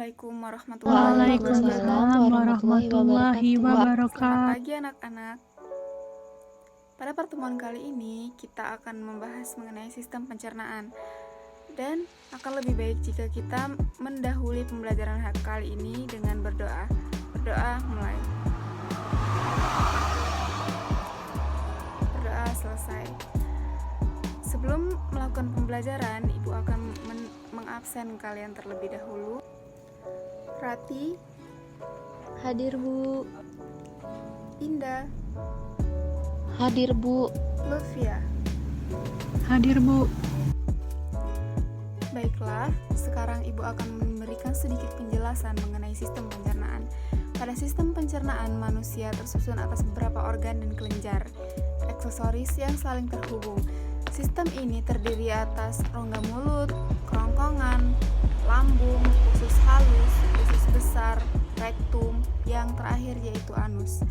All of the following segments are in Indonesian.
Assalamualaikum warahmatullahi wabarakatuh. Waalaikumsalam warahmatullahi Selamat wabarakatuh. pagi anak-anak. Pada pertemuan kali ini kita akan membahas mengenai sistem pencernaan. Dan akan lebih baik jika kita mendahului pembelajaran kali ini dengan berdoa. Berdoa mulai. Berdoa selesai. Sebelum melakukan pembelajaran, Ibu akan mengabsen kalian terlebih dahulu. Rati, Hadir Bu. Indah, Hadir Bu. Lutfia. Hadir Bu. Baiklah, sekarang Ibu akan memberikan sedikit penjelasan mengenai sistem pencernaan. Pada sistem pencernaan, manusia tersusun atas beberapa organ dan kelenjar, aksesoris yang saling terhubung. Sistem ini terdiri atas rongga mulut, kerongkongan, lambung, usus halus, usus besar, rektum, yang terakhir yaitu anus.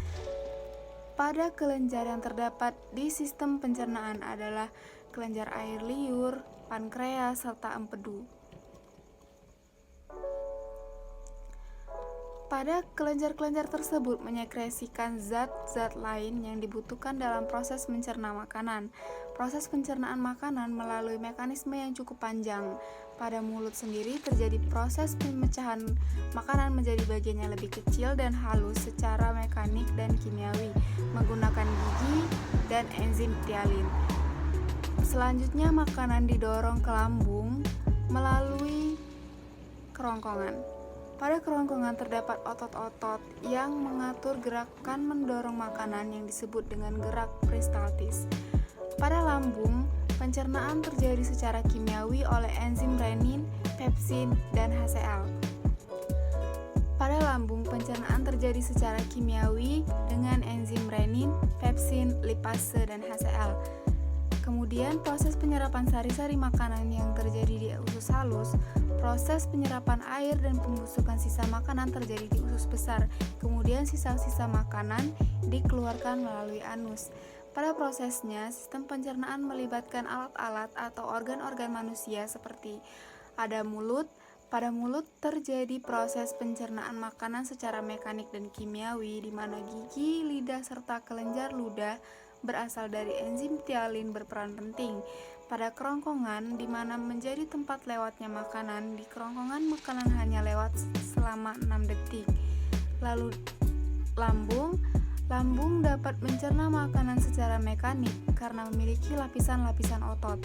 Pada kelenjar yang terdapat di sistem pencernaan adalah kelenjar air liur, pankreas, serta empedu. Pada kelenjar-kelenjar tersebut menyekresikan zat-zat lain yang dibutuhkan dalam proses mencerna makanan. Proses pencernaan makanan melalui mekanisme yang cukup panjang. Pada mulut sendiri terjadi proses pemecahan makanan menjadi bagian yang lebih kecil dan halus secara mekanik dan kimiawi menggunakan gigi dan enzim ptyalin. Selanjutnya makanan didorong ke lambung melalui kerongkongan. Pada kerongkongan terdapat otot-otot yang mengatur gerakan mendorong makanan yang disebut dengan gerak peristaltis. Pada lambung, pencernaan terjadi secara kimiawi oleh enzim renin, pepsin, dan HCl. Pada lambung, pencernaan terjadi secara kimiawi dengan enzim renin, pepsin, lipase, dan HCl. Kemudian proses penyerapan sari-sari makanan yang terjadi di usus halus, proses penyerapan air dan pembusukan sisa makanan terjadi di usus besar. Kemudian sisa-sisa makanan dikeluarkan melalui anus. Pada prosesnya, sistem pencernaan melibatkan alat-alat atau organ-organ manusia seperti ada mulut. Pada mulut terjadi proses pencernaan makanan secara mekanik dan kimiawi di mana gigi, lidah, serta kelenjar ludah berasal dari enzim ptyalin berperan penting. Pada kerongkongan, di mana menjadi tempat lewatnya makanan, di kerongkongan makanan hanya lewat selama 6 detik. Lalu lambung dapat mencerna makanan secara mekanik karena memiliki lapisan-lapisan otot.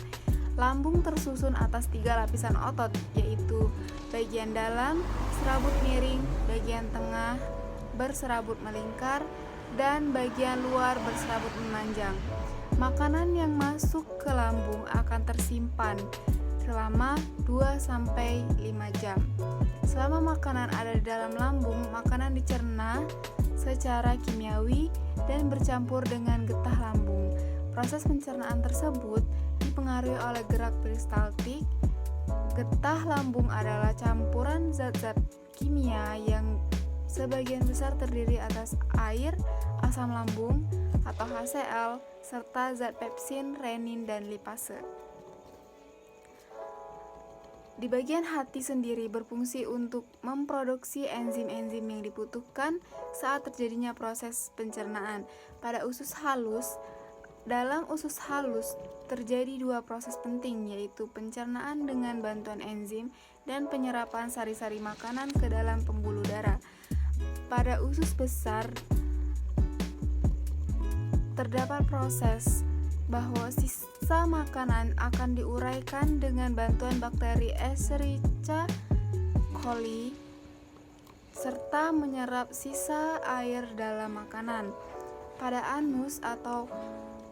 Lambung tersusun atas 3 lapisan otot, yaitu bagian dalam, serabut miring, bagian tengah, berserabut melingkar, dan bagian luar berserabut memanjang. Makanan yang masuk ke lambung akan tersimpan selama 2-5 jam. Selama makanan ada di dalam lambung, makanan dicerna secara kimiawi dan bercampur dengan getah lambung. Proses pencernaan tersebut dipengaruhi oleh gerak peristaltik. Getah lambung adalah campuran zat-zat kimia yang sebagian besar terdiri atas air, asam lambung atau HCl, serta zat pepsin, renin, dan lipase. Di bagian hati sendiri berfungsi untuk memproduksi enzim-enzim yang dibutuhkan saat terjadinya proses pencernaan. Pada usus halus, dalam usus halus terjadi 2 proses penting, yaitu pencernaan dengan bantuan enzim dan penyerapan sari-sari makanan ke dalam pembuluh darah. Pada usus besar terdapat proses bahwa sisa makanan akan diuraikan dengan bantuan bakteri Escherichia coli serta menyerap sisa air dalam makanan. Pada anus atau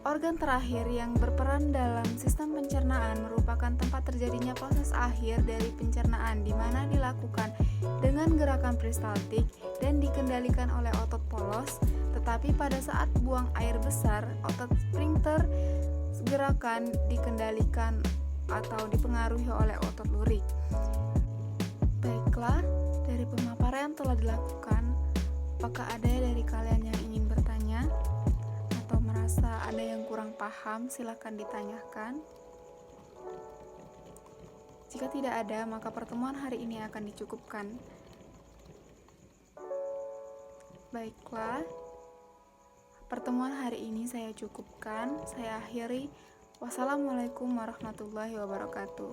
organ terakhir yang berperan dalam sistem pencernaan merupakan tempat terjadinya proses akhir dari pencernaan di mana dilakukan dengan gerakan peristaltik dan dikendalikan oleh otot polos, tetapi pada saat buang air besar, otot sphincter gerakan dikendalikan atau dipengaruhi oleh otot lurik. Baiklah, dari pemaparan yang telah dilakukan, apakah ada dari kalian yang ingin bertanya atau merasa ada yang kurang paham? Silakan ditanyakan. Jika tidak ada, maka pertemuan hari ini akan dicukupkan. Baiklah, pertemuan hari ini saya cukupkan. Saya akhiri. Wassalamualaikum warahmatullahi wabarakatuh.